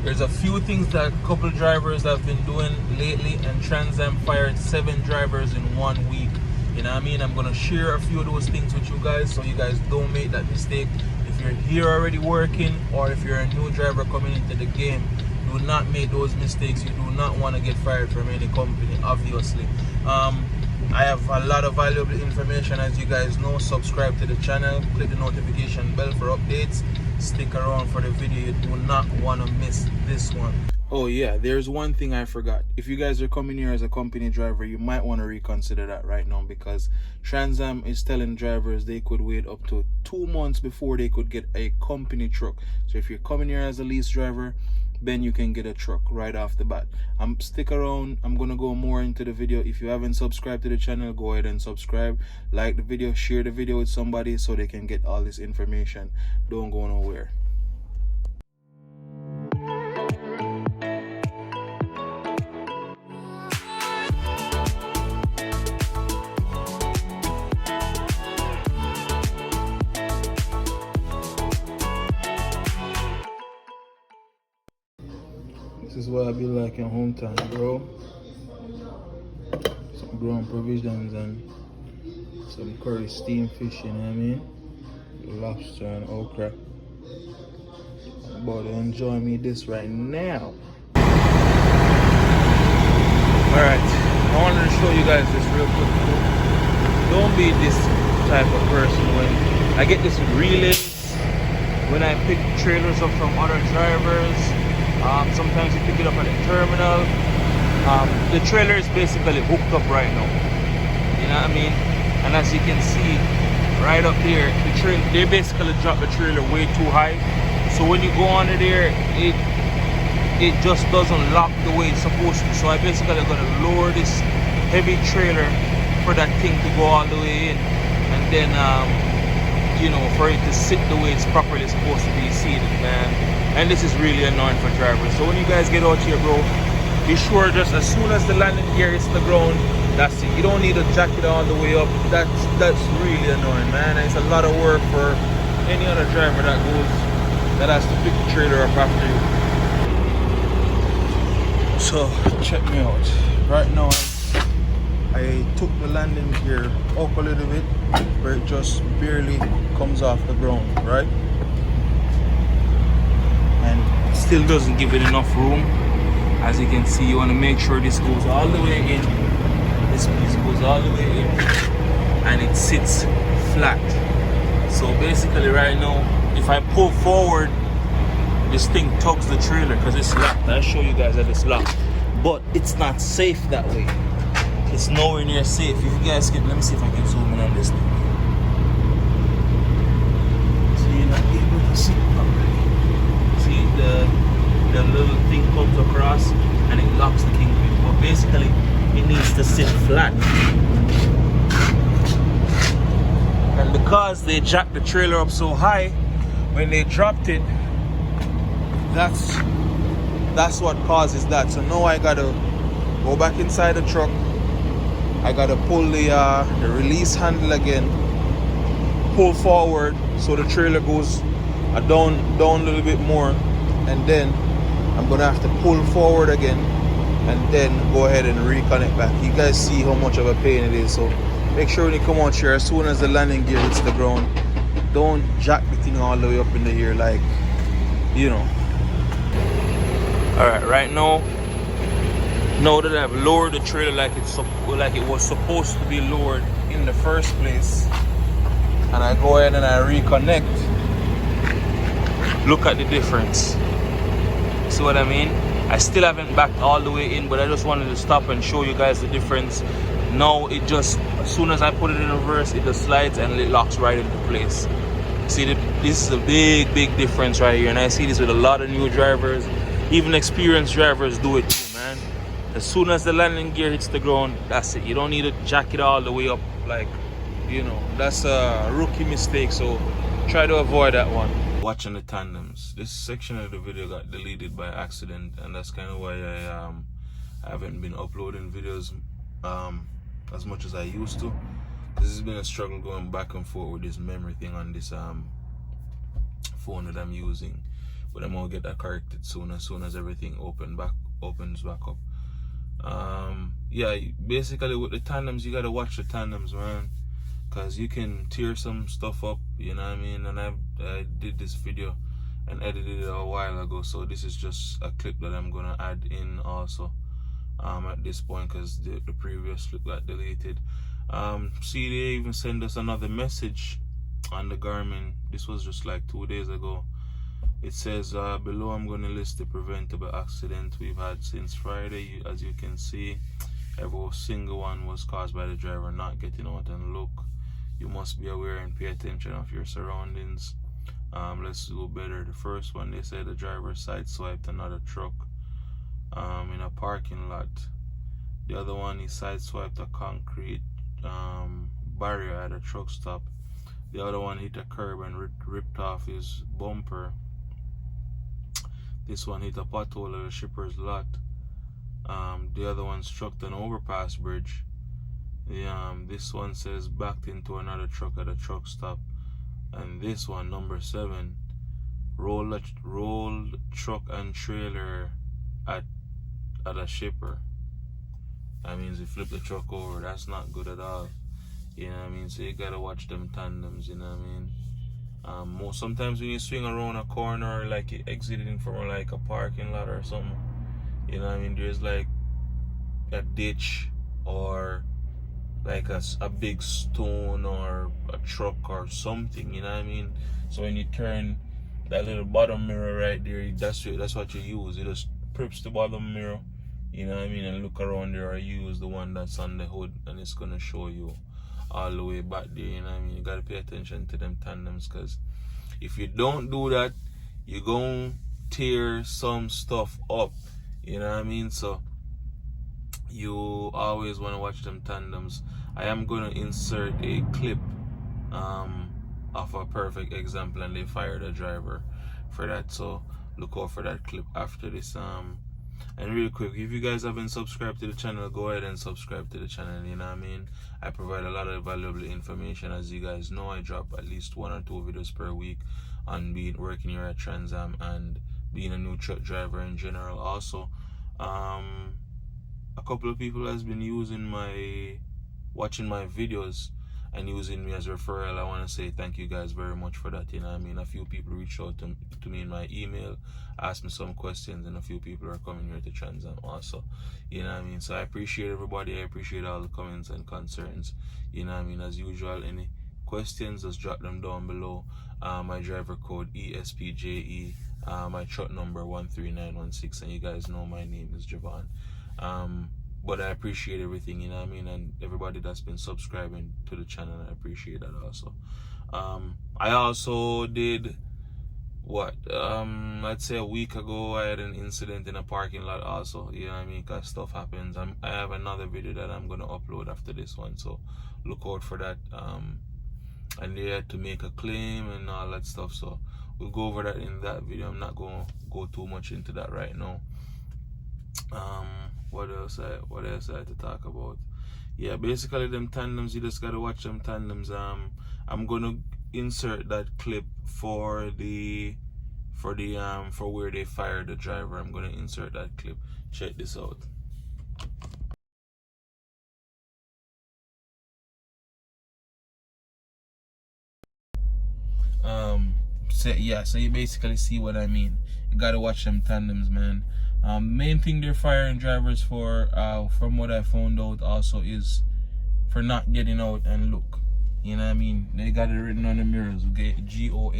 There's a few things that a couple drivers have been doing lately, and Transam fired 7 drivers in 1 week. You know what I mean? I'm gonna share a few of those things with you guys so you guys don't make that mistake. If you're here already working, or if you're a new driver coming into the game, do not make those mistakes. You do not want to get fired from any company, obviously. I have a lot of valuable information, as you guys know. Subscribe to the channel, click the notification bell for updates. Stick around for the video. You do not want to miss this one. Oh yeah, there's one thing I forgot. If you guys are coming here as a company driver, you might want to reconsider that right now, because Transam is telling drivers they could wait up to 2 months before they could get a company truck. So if you're coming here as a lease driver, then you can get a truck right off the bat. Stick around. I'm gonna go more into the video. If you haven't subscribed to the channel, go ahead and subscribe, like the video, share the video with somebody so they can get all this information. Don't go nowhere. This is what I be like in hometown, bro. Some ground provisions and some curry steamed fish, you know what I mean? Lobster and okra. I'm about to enjoy me this right now. Alright, I wanted to show you guys this real quick. Don't be this type of person when I get this with relays, when I pick trailers up from other drivers. Sometimes you pick it up at the terminal. The trailer is basically hooked up right now. You know what I mean? And as you can see, right up there, they basically drop the trailer way too high. So when you go under there, it just doesn't lock the way it's supposed to. So I basically gonna lower this heavy trailer for that thing to go all the way in, and then you know, for it to sit the way it's properly supposed to be seated, man. And this is really annoying for drivers. So when you guys get out here, bro, be sure just as soon as the landing gear hits the ground, that's it. You don't need to jack it all the way up. That's really annoying, man. And it's a lot of work for any other driver that has to pick the trailer up after you. So check me out. Right now, I took the landing gear up a little bit, where it just barely comes off the ground, right? And it still doesn't give it enough room. As you can see, you want to make sure this goes all the way in. This piece goes all the way in, and it sits flat. So basically right now, if I pull forward, this thing tugs the trailer because it's locked. I'll show you guys that it's locked, but it's not safe that way. It's nowhere near safe. If you guys can, let me see if I can zoom in on this thing. So you're not able to see it properly. See, the little thing comes across and it locks the kingpin. But basically, it needs to sit flat. And because they jacked the trailer up so high, when they dropped it, that's what causes that. So now I gotta go back inside the truck. I gotta pull the release handle again, pull forward so the trailer goes down a little bit more, and then I'm gonna have to pull forward again and then go ahead and reconnect back. You guys see how much of a pain it is. So make sure when you come out here, as soon as the landing gear hits the ground, don't jack the thing all the way up in the air, like, you know. Alright, right now that I've lowered the trailer like it was supposed to be lowered in the first place, and I go ahead and I reconnect, look at the difference. See what I mean? I still haven't backed all the way in, but I just wanted to stop and show you guys the difference. Now it just, as soon as I put it in reverse, it just slides and it locks right into place. See, this is a big difference right here, and I see this with a lot of new drivers. Even experienced drivers do it too, man. As soon as the landing gear hits the ground, that's it. You don't need to jack it all the way up, like, you know, that's a rookie mistake, so try to avoid that one. Watching the tandems. This section of the video got deleted by accident, and that's kind of why I haven't been uploading videos as much as I used to. This has been a struggle going back and forth with this memory thing on this phone that I'm using. but I'm gonna get that corrected soon, as soon as everything opens back up. Yeah, basically with the tandems, you gotta watch the tandems, man, because you can tear some stuff up, you know what I mean? And I did this video and edited it a while ago, so this is just a clip that I'm gonna add in also at this point, because the previous clip got deleted. See, they even send us another message on the Garmin. This was just like 2 days ago. It says below I'm going to list the preventable accidents we've had since Friday. As you can see, every single one was caused by the driver not getting out and look. You must be aware and pay attention of your surroundings. Let's do better. The first one, they said the driver sideswiped another truck in a parking lot. The other one, he sideswiped a concrete barrier at a truck stop. The other one hit a curb and ripped off his bumper. This one hit a pothole at a shipper's lot. The other one struck an overpass bridge. This one says backed into another truck at a truck stop. And this one, number 7, rolled truck and trailer at a shipper. That means he flipped the truck over. That's not good at all. You know what I mean? So you gotta watch them tandems, you know what I mean? Sometimes when you swing around a corner, like you're exiting from like a parking lot or something, you know what I mean, there's like a ditch or like a big stone or a truck or something, you know what I mean? So when you turn that little bottom mirror right there, that's what you use. You just prips the bottom mirror, you know what I mean, and look around there, or use the one that's on the hood, and it's gonna show you all the way back there, you know what I mean? You gotta pay attention to them tandems, because if you don't do that, you're gonna tear some stuff up, you know what I mean? So you always want to watch them tandems. I am gonna insert a clip of a perfect example, and they fired a driver for that, so look out for that clip after this. And real quick, if you guys haven't subscribed to the channel, go ahead and subscribe to the channel, you know what I mean? I provide a lot of valuable information. As you guys know, I drop at least 1 or 2 videos per week on working here at Transam and being a new truck driver in general. Also, a couple of people has been watching my videos and using me as a referral. I want to say thank you guys very much for that, you know what I mean? A few people reached out to me in my email, asked me some questions, and a few people are coming here to Transam also, you know what I mean? So I appreciate everybody. I appreciate all the comments and concerns, you know what I mean? As usual, any questions, just drop them down below. My driver code ESPJE, my truck number 13916, and you guys know my name is Javon. But I appreciate everything, you know what I mean, and everybody that's been subscribing to the channel, I appreciate that also. I also did let's say a week ago, I had an incident in a parking lot also, you know what I mean, because stuff happens. I have another video that I'm gonna upload after this one, so look out for that. And they had to make a claim and all that stuff, so we'll go over that in that video. I'm not gonna go too much into that right now. What else I had to talk about? Yeah, basically them tandems, you just gotta watch them tandems. I'm gonna insert that clip for where they fired the driver. I'm gonna insert that clip. Check this out. So you basically see what I mean. You gotta watch them tandems, man. Main thing they're firing drivers for, from what I found out also, is for not getting out and look. You know what I mean? They got it written on the mirrors. GOAL,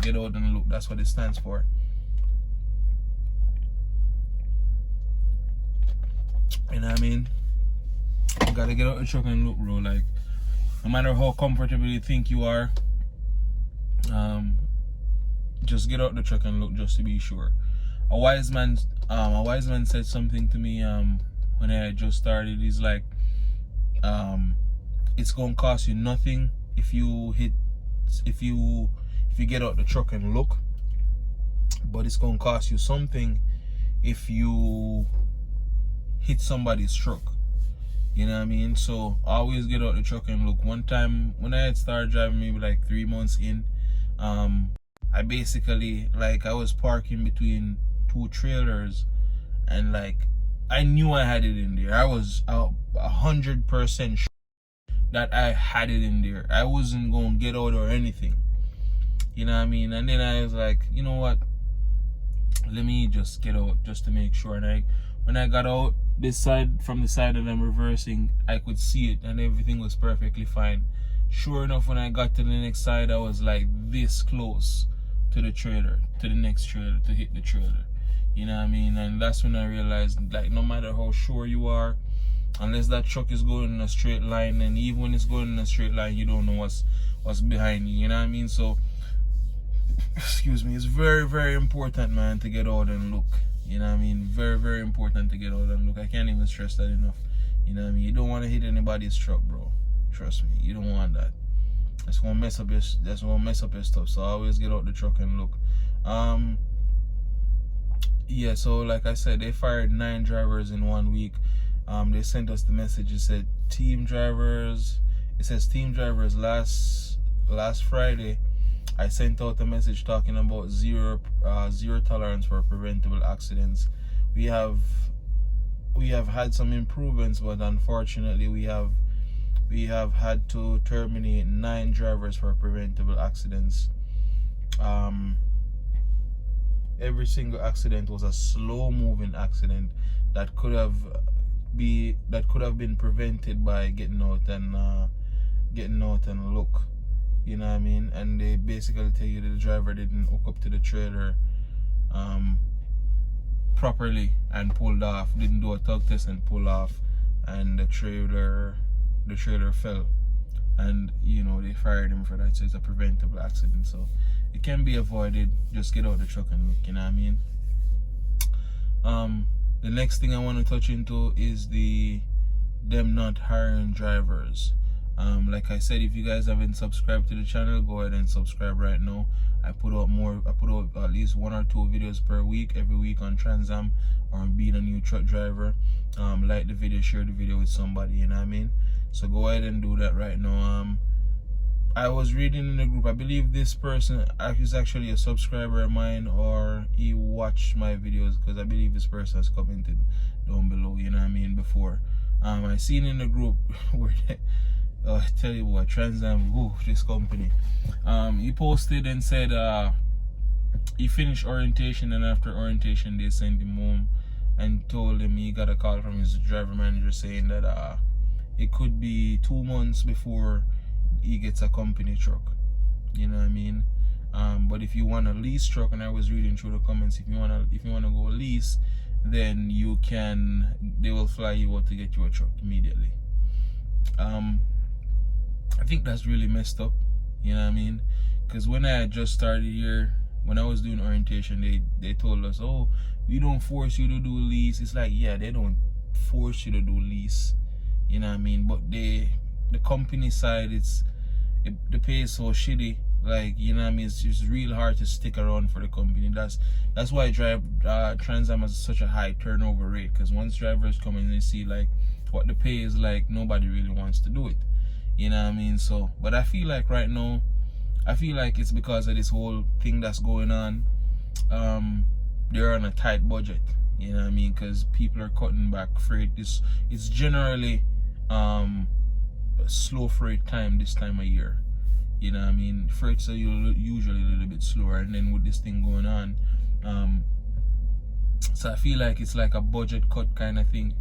get out and look. That's what it stands for. You know what I mean? You gotta get out the truck and look, bro. Like, no matter how comfortable you think you are, just get out the truck and look, just to be sure. A wise man said something to me when I just started. He's like, it's gonna cost you nothing if you get out the truck and look, but it's gonna cost you something if you hit somebody's truck. You know what I mean? So always get out the truck and look. One time when I had started driving, maybe like 3 months in, I basically, like, I was parking between two trailers, and like I knew I had it in there. I was 100% sure that I had it in there. I wasn't gonna get out or anything. You know what I mean? And then I was like, you know what? Let me just get out just to make sure. And when I got out this side, from the side that I'm reversing, I could see it and everything was perfectly fine. Sure enough, when I got to the next side, I was like this close to the trailer, to the next trailer, to hit the trailer. You know what I mean? And that's when I realized, like, no matter how sure you are, unless that truck is going in a straight line, and even when it's going in a straight line, you don't know what's behind you. You know what I mean? So, excuse me, it's very, very important, man, to get out and look. You know what I mean? Very, very important to get out and look. I can't even stress that enough. You know what I mean? You don't want to hit anybody's truck, bro. Trust me, you don't want that. That's gonna mess up your stuff. So always get out the truck and look. Yeah, so like I said, they fired 9 drivers in 1 week. They sent us the message. It said team drivers. It says team drivers last Friday. I sent out a message talking about zero tolerance for preventable accidents. We have had some improvements, but unfortunately we have had to terminate 9 drivers for preventable accidents. Every single accident was a slow moving accident that could have been prevented by getting out and look. You know what I mean? And they basically tell you that the driver didn't hook up to the trailer properly and pulled off, didn't do a tug test and pull off, and the trailer fell, and you know, they fired him for that. So it's a preventable accident, so it can be avoided. Just get out the truck and look. You know what I mean? The next thing I want to touch into is them not hiring drivers. Like I said, if you guys haven't subscribed to the channel, go ahead and subscribe right now. I put out at least 1 or 2 videos per week, every week, on Transam or on being a new truck driver. Like the video, share the video with somebody, you know what I mean? So go ahead and do that right now. I was reading in the group, I believe this person is actually a subscriber of mine, or he watched my videos, because I believe this person has commented down below, you know what I mean, before. I seen in the group where I tell you what, Transam, this company. He posted and said he finished orientation, and after orientation they sent him home and told him he got a call from his driver manager saying that it could be 2 months before he gets a company truck. You know what I mean? But if you want a lease truck, and I was reading through the comments, if you wanna go lease, then you can. They will fly you out to get you a truck immediately. I think that's really messed up. You know what I mean? Because when I had just started here, when I was doing orientation, they told us, oh, we don't force you to do lease. It's like, yeah, they don't force you to do lease. You know what I mean? But the company side, the pay is so shitty. Like, you know what I mean? It's just real hard to stick around for the company. That's why Transam has such a high turnover rate. Because once drivers come in and they see like what the pay is like, nobody really wants to do it. You know what I mean? So, but I feel like right now, it's because of this whole thing that's going on. They're on a tight budget. You know what I mean? Because people are cutting back freight. It's generally slow freight time this time of year. You know what I mean? Freights are usually a little bit slower, and then with this thing going on, so I feel like it's like a budget cut kind of thing.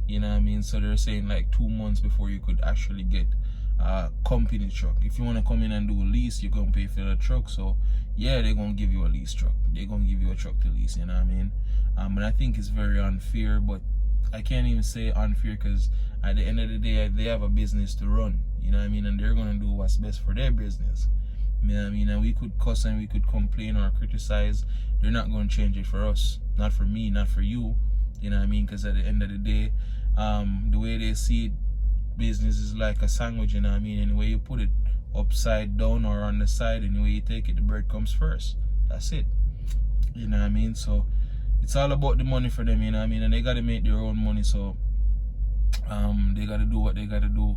You know what I mean? So they're saying like 2 months before you could actually get a company truck. If you want to come in and do a lease, you're going to pay for the truck. So yeah, they're going to give you a lease truck. They're going to give you a truck to lease, you know what I mean? And I think it's very unfair, but I can't even say unfair, because at the end of the day, they have a business to run, you know what I mean? And they're going to do what's best for their business. You know what I mean? And we could cuss and we could complain or criticize. They're not going to change it for us. Not for me, not for you. You know what I mean? Because at the end of the day, the way they see it, business is like a sandwich, you know what I mean? Any way you put it, upside down or on the side, any way you take it, the bread comes first. That's it. You know what I mean? So it's all about the money for them, you know what I mean? And they gotta make their own money, so they gotta do what they gotta do.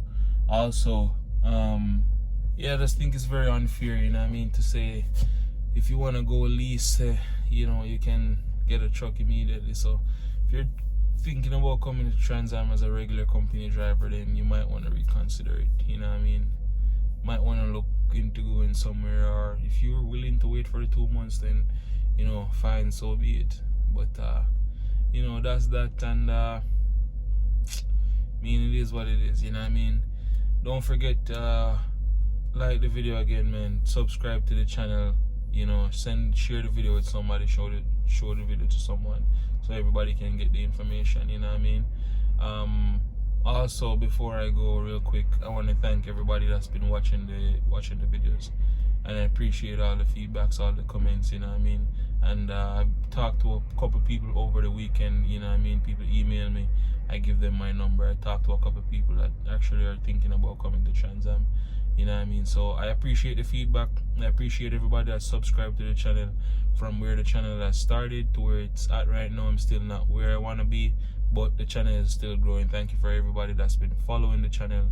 Also, yeah, I just think it's very unfair, you know what I mean, to say if you want to go lease, you know, you can get a truck immediately. So if you're thinking about coming to Transam as a regular company driver, then you might want to reconsider it. You know what I mean? Might want to look into going somewhere, or if you're willing to wait for the 2 months, then, you know, fine, so be it. But you know, that's that. And I mean, it is what it is. You know what I mean? Don't forget, like the video again, man. Subscribe to the channel. You know, share the video with somebody. Show the video to someone, so everybody can get the information. You know what I mean? Also, before I go, real quick, I want to thank everybody that's been watching the videos, and I appreciate all the feedbacks, all the comments. You know what I mean? And I've talked to a couple people over the weekend. You know what I mean? People email me, I give them my number. I talked to a couple people that actually are thinking about coming to Transam. You know what I mean? So I appreciate the feedback. I appreciate everybody that subscribed to the channel. From where the channel has started to where it's at right now, I'm still not where I want to be, but the channel is still growing. Thank you for everybody that's been following the channel,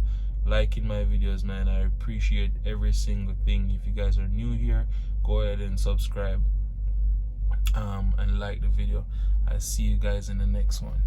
liking my videos, man. I appreciate every single thing. If you guys are new here, go ahead and subscribe and like the video. I'll see you guys in the next one.